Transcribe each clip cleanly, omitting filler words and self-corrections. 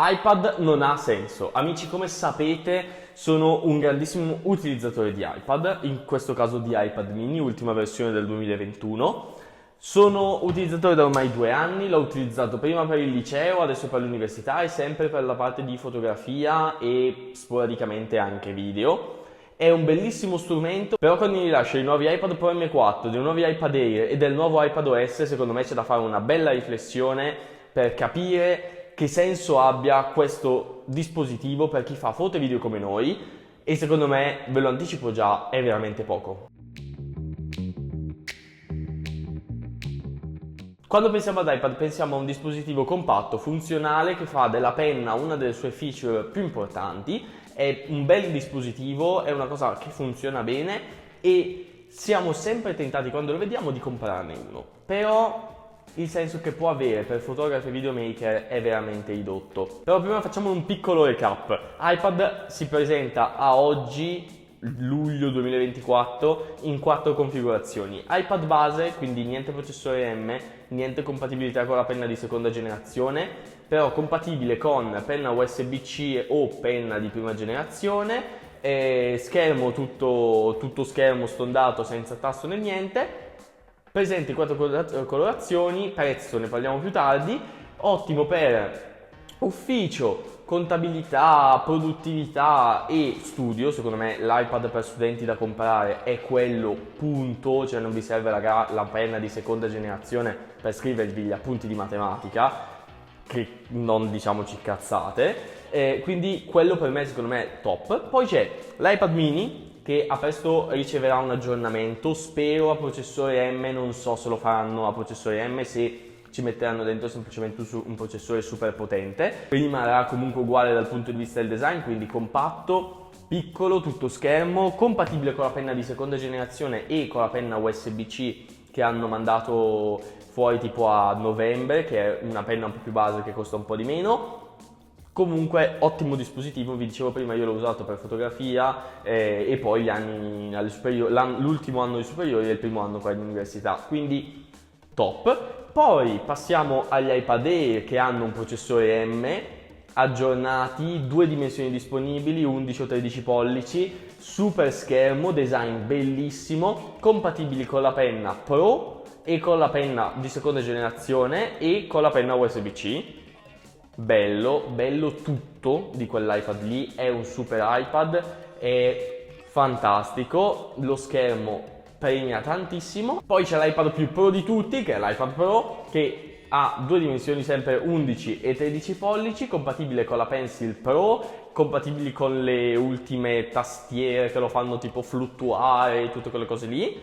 iPad non ha senso. Amici, come sapete, sono un grandissimo utilizzatore di iPad, in questo caso di iPad mini, ultima versione del 2021. Sono utilizzatore da ormai 2 anni, l'ho utilizzato prima per il liceo, adesso per l'università e sempre per la parte di fotografia e sporadicamente anche video. È un bellissimo strumento, però con il rilascio dei nuovi iPad Pro M4, dei nuovi iPad Air e del nuovo iPadOS, secondo me c'è da fare una bella riflessione per capire che senso abbia questo dispositivo per chi fa foto e video come noi, e secondo me, ve lo anticipo già, è veramente poco. Quando pensiamo ad iPad pensiamo a un dispositivo compatto, funzionale, che fa della penna una delle sue feature più importanti. È un bel dispositivo, è una cosa che funziona bene e siamo sempre tentati, quando lo vediamo, di comprarne uno. Però il senso che può avere per fotografi e videomaker è veramente ridotto. Però prima facciamo un piccolo recap. iPad si presenta a oggi, luglio 2024, in 4 configurazioni. iPad base, quindi niente processore M, niente compatibilità con la penna di seconda generazione, però compatibile con penna USB-C o penna di prima generazione, schermo tutto schermo stondato senza tasto né niente. Presenti 4 colorazioni, prezzo ne parliamo più tardi, ottimo per ufficio, contabilità, produttività e studio. Secondo me l'iPad per studenti da comprare è quello, punto, cioè non vi serve la penna di seconda generazione per scrivervi gli appunti di matematica, che non diciamoci cazzate, quindi quello per me secondo me è top. Poi c'è l'iPad mini, che a presto riceverà un aggiornamento, spero a processore M, non so se lo faranno a processore M, se ci metteranno dentro semplicemente un processore super potente. Rimarrà comunque uguale dal punto di vista del design, quindi compatto, piccolo, tutto schermo, compatibile con la penna di seconda generazione e con la penna USB-C che hanno mandato fuori tipo a novembre, che è una penna un po' più base che costa un po' di meno. Comunque ottimo dispositivo, vi dicevo prima, io l'ho usato per fotografia e poi gli anni alle superiori, l'ultimo anno di superiori e il primo anno qua in università, quindi top. Poi passiamo agli iPad Air, che hanno un processore M, aggiornati, 2 dimensioni disponibili, 11 o 13 pollici, super schermo, design bellissimo, compatibili con la penna Pro e con la penna di seconda generazione e con la penna USB-C. Bello tutto di quell'iPad lì, è un super iPad, è fantastico, lo schermo premia tantissimo. Poi c'è l'iPad più Pro di tutti, che è l'iPad Pro, che ha 2 dimensioni sempre 11 e 13 pollici, compatibile con la Pencil Pro, compatibili con le ultime tastiere che lo fanno tipo fluttuare e tutte quelle cose lì.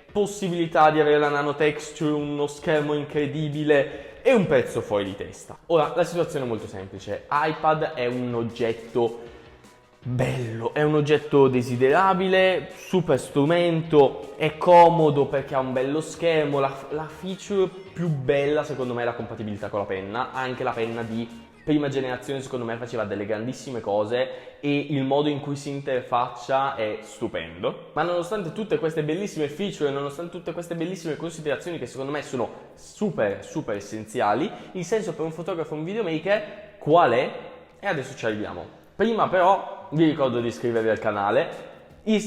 Possibilità di avere la nano texture, uno schermo incredibile e un prezzo fuori di testa. Ora, la situazione è molto semplice. iPad è un oggetto bello, è un oggetto desiderabile, super strumento, è comodo perché ha un bello schermo. La feature più bella secondo me è la compatibilità con la penna. Anche la penna di prima generazione secondo me faceva delle grandissime cose e il modo in cui si interfaccia è stupendo. Ma nonostante tutte queste bellissime feature, nonostante tutte queste bellissime considerazioni che secondo me sono super essenziali, il senso per un fotografo e un videomaker qual è? E adesso ci arriviamo. Prima però vi ricordo di iscrivervi al canale,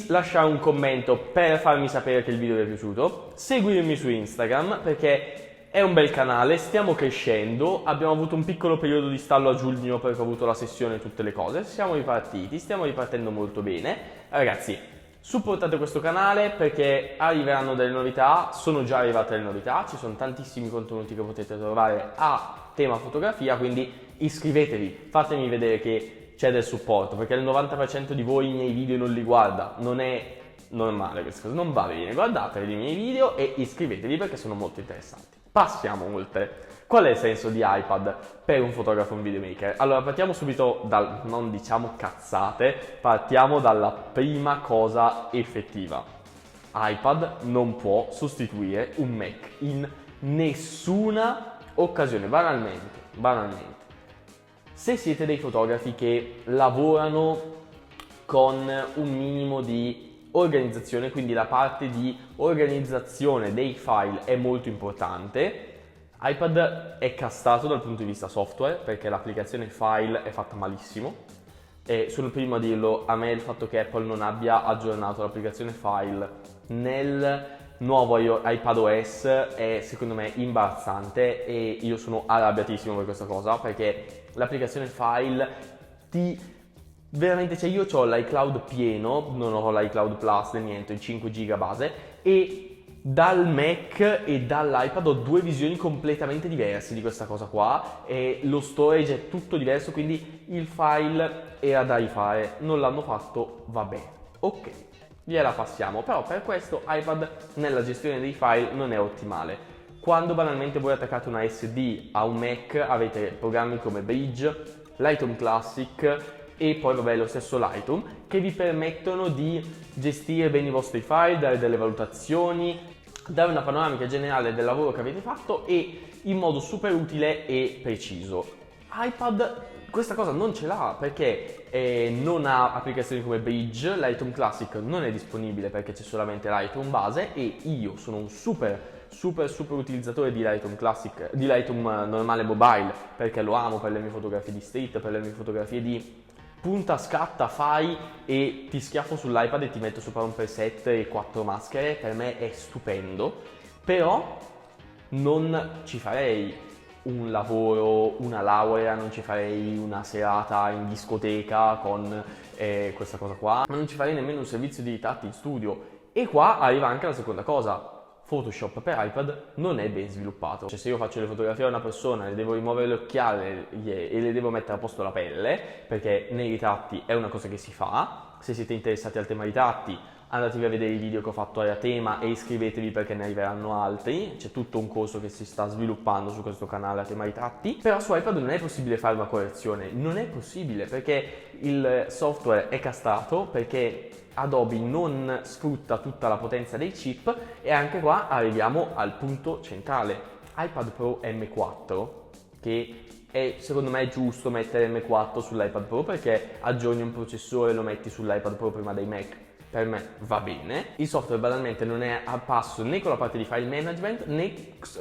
lasciare un commento per farmi sapere che il video vi è piaciuto, seguirmi su Instagram perché è un bel canale, stiamo crescendo, abbiamo avuto un piccolo periodo di stallo a giugno perché ho avuto la sessione e tutte le cose, siamo ripartiti, stiamo ripartendo molto bene. Ragazzi, supportate questo canale perché arriveranno delle novità, sono già arrivate le novità, ci sono tantissimi contenuti che potete trovare a tema fotografia, quindi iscrivetevi, fatemi vedere che c'è del supporto, perché il 90% di voi i miei video non li guarda, non è normale questa cosa, non va bene, guardatevi i miei video e iscrivetevi perché sono molto interessanti. Passiamo oltre. Qual è il senso di iPad per un fotografo e un videomaker? Allora, partiamo subito non diciamo cazzate, partiamo dalla prima cosa effettiva. iPad non può sostituire un Mac in nessuna occasione, banalmente. Se siete dei fotografi che lavorano con un minimo di organizzazione, quindi la parte di organizzazione dei file è molto importante, iPad è castrato dal punto di vista software perché l'applicazione File è fatta malissimo e sono il primo a dirlo. A me il fatto che Apple non abbia aggiornato l'applicazione File nel nuovo iPadOS è secondo me imbarazzante e io sono arrabbiatissimo per questa cosa perché l'applicazione File veramente, cioè io ho l'iCloud pieno, non ho l'iCloud Plus né niente, il 5 giga base, e dal Mac e dall'iPad ho due visioni completamente diverse di questa cosa qua e lo storage è tutto diverso, quindi il file era da rifare, non l'hanno fatto, vabbè, ok, gliela passiamo, però per questo iPad nella gestione dei file non è ottimale. Quando banalmente voi attaccate una SD a un Mac avete programmi come Bridge, Lightroom Classic e poi vabbè lo stesso Lightroom che vi permettono di gestire bene i vostri file, dare delle valutazioni, dare una panoramica generale del lavoro che avete fatto e in modo super utile e preciso. iPad questa cosa non ce l'ha perché non ha applicazioni come Bridge, Lightroom Classic non è disponibile perché c'è solamente Lightroom base e io sono un super utilizzatore di Lightroom Classic, di Lightroom normale mobile perché lo amo per le mie fotografie di street, per le mie fotografie di punta, scatta, fai e ti schiaffo sull'iPad e ti metto sopra un preset e 4 maschere, per me è stupendo, però non ci farei un lavoro, una laurea, non ci farei una serata in discoteca con questa cosa qua, ma non ci farei nemmeno un servizio di ritratti in studio. E qua arriva anche la seconda cosa. Photoshop per iPad non è ben sviluppato. Cioè se io faccio le fotografie a una persona, le devo rimuovere le occhiaie e le devo mettere a posto la pelle, perché nei ritratti è una cosa che si fa. Se siete interessati al tema ritratti, andatevi a vedere i video che ho fatto a tema e iscrivetevi perché ne arriveranno altri. C'è tutto un corso che si sta sviluppando su questo canale a tema ritratti. Però su iPad non è possibile fare una correzione, non è possibile perché il software è castrato, perché Adobe non sfrutta tutta la potenza dei chip e anche qua arriviamo al punto centrale. iPad Pro M4, che è secondo me giusto mettere M4 sull'iPad Pro perché aggiorni un processore e lo metti sull'iPad Pro prima dei Mac. Per me va bene. Il software banalmente non è a passo né con la parte di file management né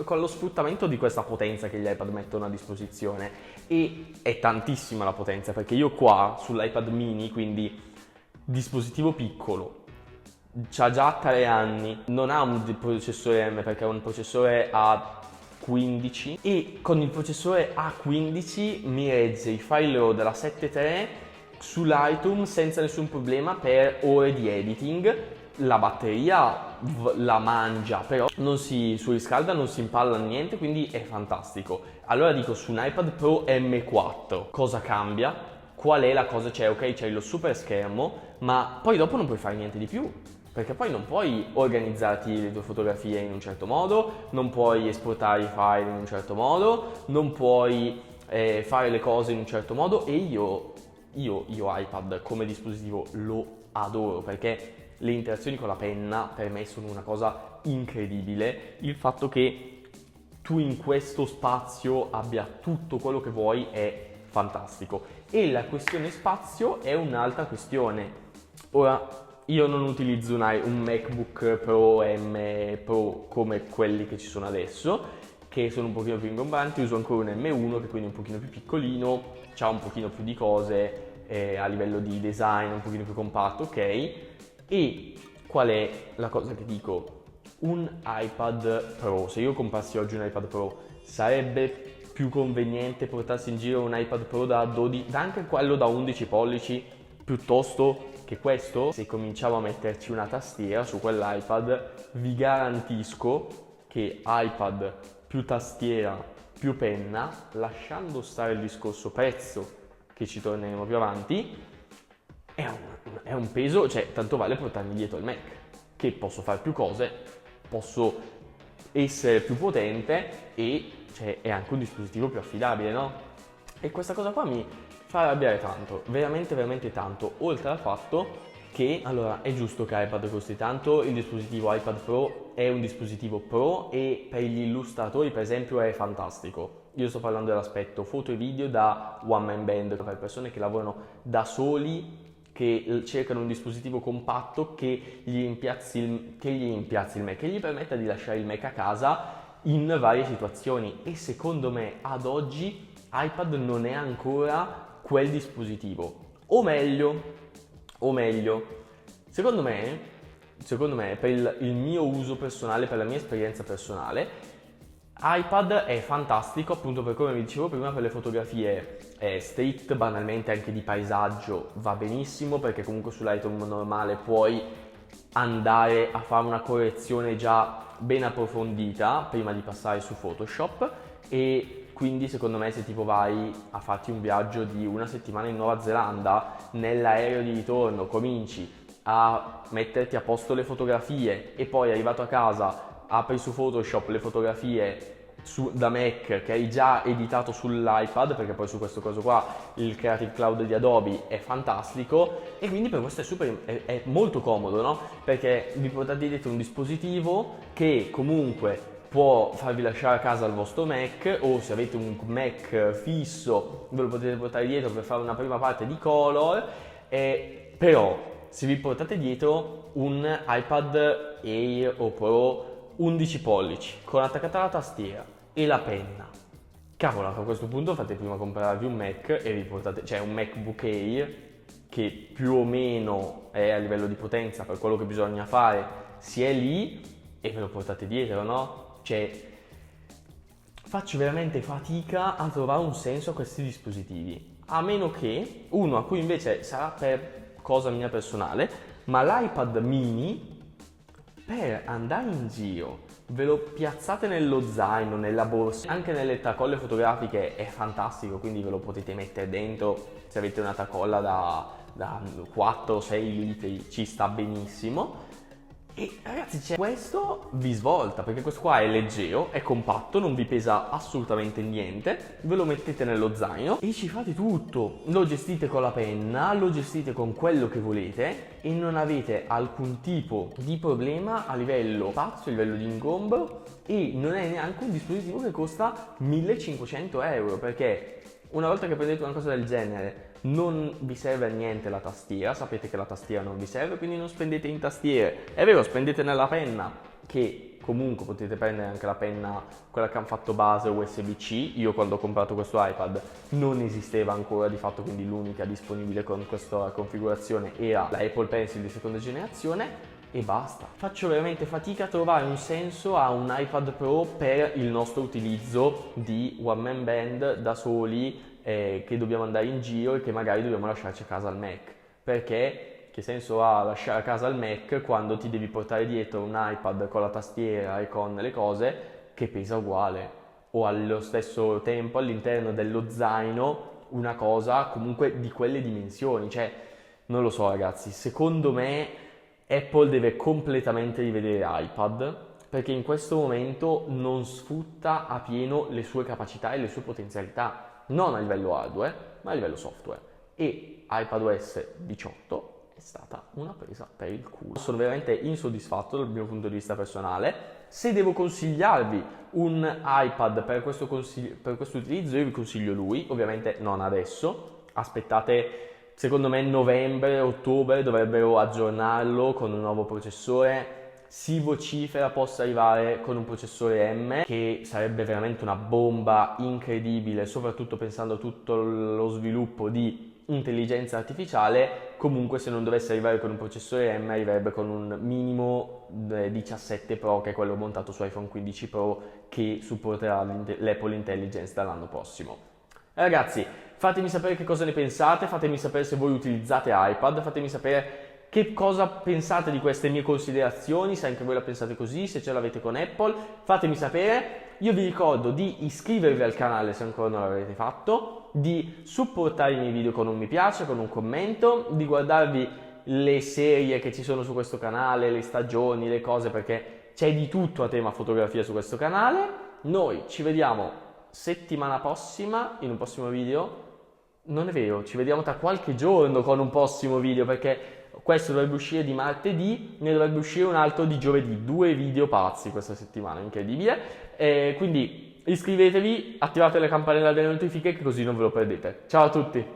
con lo sfruttamento di questa potenza che gli iPad mettono a disposizione e è tantissima la potenza perché io qua sull'iPad mini, quindi dispositivo piccolo, c'ha già 3 anni, non ha un processore M perché è un processore A15 e con il processore A15 mi regge i file RAW della 7.3 su Lightroom senza nessun problema per ore di editing. La batteria la mangia, però non si surriscalda, non si impalla niente, quindi è fantastico. Allora dico, su un iPad Pro M4 cosa cambia? Qual è la cosa? C'è, ok, c'hai lo super schermo, ma poi dopo non puoi fare niente di più, perché poi non puoi organizzarti le tue fotografie in un certo modo, non puoi esportare i file in un certo modo, non puoi fare le cose in un certo modo e io iPad come dispositivo lo adoro perché le interazioni con la penna per me sono una cosa incredibile. Il fatto che tu in questo spazio abbia tutto quello che vuoi è fantastico e la questione spazio è un'altra questione. Ora io non utilizzo un MacBook Pro M Pro come quelli che ci sono adesso, che sono un pochino più ingombranti, uso ancora un M1 che quindi è un pochino più piccolino, c'ha un pochino più di cose a livello di design, un pochino più compatto, ok? E qual è la cosa che dico? Un iPad Pro, se io comprassi oggi un iPad Pro, sarebbe più conveniente portarsi in giro un iPad Pro da 12, anche quello da 11 pollici, piuttosto che questo? Se cominciamo a metterci una tastiera su quell'iPad, vi garantisco che iPad più tastiera più penna, lasciando stare il discorso prezzo che ci torneremo più avanti, è un peso, cioè tanto vale portarmi dietro il Mac, che posso fare più cose, posso essere più potente e cioè, è anche un dispositivo più affidabile, no? E questa cosa qua mi fa arrabbiare tanto, veramente tanto, oltre al fatto che, allora, è giusto che iPad costi tanto, il dispositivo iPad Pro è un dispositivo Pro e per gli illustratori, per esempio, è fantastico. Io sto parlando dell'aspetto foto e video da one man band, per persone che lavorano da soli, che cercano un dispositivo compatto che gli impiazzi il Mac, che gli permetta di lasciare il Mac a casa in varie situazioni e secondo me ad oggi iPad non è ancora quel dispositivo. O meglio, secondo me per il mio uso personale, per la mia esperienza personale, iPad è fantastico appunto per come vi dicevo prima, per le fotografie street, banalmente anche di paesaggio va benissimo, perché comunque su Lightroom normale puoi andare a fare una correzione già ben approfondita prima di passare su Photoshop, e quindi secondo me se tipo vai a farti un viaggio di una settimana in Nuova Zelanda, nell'aereo di ritorno cominci a metterti a posto le fotografie e poi arrivato a casa apri su Photoshop le fotografie da Mac che hai già editato sull'iPad, perché poi su questo caso qua il Creative Cloud di Adobe è fantastico, e quindi per questo è molto comodo, no? Perché vi portate dietro un dispositivo che comunque può farvi lasciare a casa il vostro Mac, o se avete un Mac fisso ve lo potete portare dietro per fare una prima parte di color, però se vi portate dietro un iPad Air o Pro 11 pollici con attaccata la tastiera e la penna, cavolo, a questo punto fate prima comprarvi un Mac e vi portate, cioè un MacBook Air che più o meno è a livello di potenza per quello che bisogna fare, si è lì e ve lo portate dietro, no? Cioè faccio veramente fatica a trovare un senso a questi dispositivi, a meno che uno a cui invece sarà per cosa mia personale, ma l'iPad mini per andare in giro ve lo piazzate nello zaino, nella borsa, anche nelle tracolle fotografiche è fantastico, quindi ve lo potete mettere dentro se avete una tracolla da 4-6 litri, ci sta benissimo. E ragazzi, questo vi svolta, perché questo qua è leggero, è compatto, non vi pesa assolutamente niente, ve lo mettete nello zaino e ci fate tutto, lo gestite con la penna, lo gestite con quello che volete e non avete alcun tipo di problema a livello spazio, a livello di ingombro, e non è neanche un dispositivo che costa 1500 euro, perché una volta che prendete una cosa del genere non vi serve a niente la tastiera, sapete che la tastiera non vi serve, quindi non spendete in tastiere. È vero, spendete nella penna, che comunque potete prendere anche la penna, quella che hanno fatto base USB-C. Io quando ho comprato questo iPad non esisteva ancora di fatto, quindi l'unica disponibile con questa configurazione era la Apple Pencil di seconda generazione. E basta. Faccio veramente fatica a trovare un senso a un iPad Pro per il nostro utilizzo di one man band da soli, che dobbiamo andare in giro e che magari dobbiamo lasciarci a casa il Mac, perché che senso ha lasciare a casa il Mac quando ti devi portare dietro un iPad con la tastiera e con le cose che pesa uguale, o allo stesso tempo all'interno dello zaino una cosa comunque di quelle dimensioni. Cioè non lo so ragazzi, secondo me Apple deve completamente rivedere iPad, perché in questo momento non sfrutta a pieno le sue capacità e le sue potenzialità, non a livello hardware, ma a livello software. E iPadOS 18 è stata una presa per il culo. Sono veramente insoddisfatto dal mio punto di vista personale. Se devo consigliarvi un iPad per questo utilizzo, io vi consiglio lui, ovviamente non adesso, aspettate. Secondo me novembre, ottobre dovrebbero aggiornarlo con un nuovo processore. Si vocifera possa arrivare con un processore M, che sarebbe veramente una bomba incredibile, soprattutto pensando a tutto lo sviluppo di intelligenza artificiale. Comunque se non dovesse arrivare con un processore M arriverebbe con un minimo 17 Pro, che è quello montato su iPhone 15 Pro, che supporterà l'Apple Intelligence dall'anno prossimo. Ragazzi, fatemi sapere che cosa ne pensate, fatemi sapere se voi utilizzate iPad, fatemi sapere che cosa pensate di queste mie considerazioni, se anche voi la pensate così, se ce l'avete con Apple, fatemi sapere. Io vi ricordo di iscrivervi al canale se ancora non l'avete fatto, di supportare i miei video con un mi piace, con un commento, di guardarvi le serie che ci sono su questo canale, le stagioni, le cose, perché c'è di tutto a tema fotografia su questo canale. Noi ci vediamo settimana prossima in un prossimo video. Non è vero, ci vediamo tra qualche giorno con un prossimo video, perché questo dovrebbe uscire di martedì, ne dovrebbe uscire un altro di giovedì. 2 video pazzi questa settimana, incredibile. Quindi iscrivetevi, attivate la campanella delle notifiche, che così non ve lo perdete. Ciao a tutti!